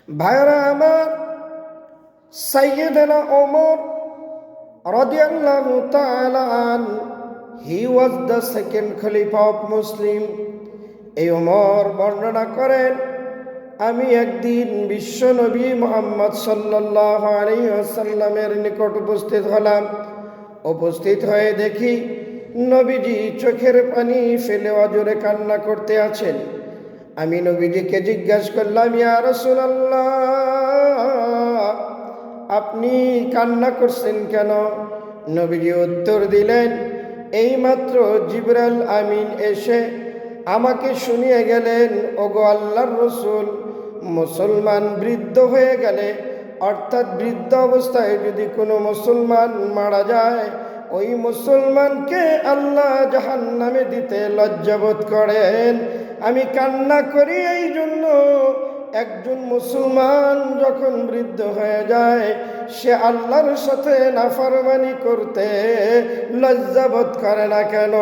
ভাইরা আমার, সাইয়েদনা ওমর রাদিয়াল্লাহু তাআলা আন, হি ওয়াজ দ্য সেকেন্ড খলিফা অফ মুসলিম। এই ওমর বর্ণনা করেন, আমি একদিন বিশ্ব নবী মুহাম্মদ সাল্লাল্লাহু আলাইহি ওয়াসাল্লামের নিকট উপস্থিত হলাম। উপস্থিত হয়ে দেখি নবীজি চোখের পানি ফেলে অজোরে কান্না করতে আছেন। আমি নবীজিকে জিজ্ঞাসা করলাম, ইয়া রাসূলুল্লাহ, আপনি কান্না করছেন কেন? নবীজি উত্তর দিলেন, এইমাত্র জিবরাইল আমিন এসে আমাকে শুনিয়ে গেলেন, ওগো আল্লাহর রসুল, মুসলমান বৃদ্ধ হয়ে গেলে, অর্থাৎ বৃদ্ধ অবস্থায় যদি কোনো মুসলমান মারা যায়, ওই মুসলমানকে আল্লাহ জাহান্নামে দিতে লজ্জাবোধ করেন। আমি কান্না করি এই জন্য, একজন মুসলমান যখন বৃদ্ধ হয়ে যায়, সে আল্লাহর সাথে নাফরমানি করতে লজ্জাবোধ করে না কেন?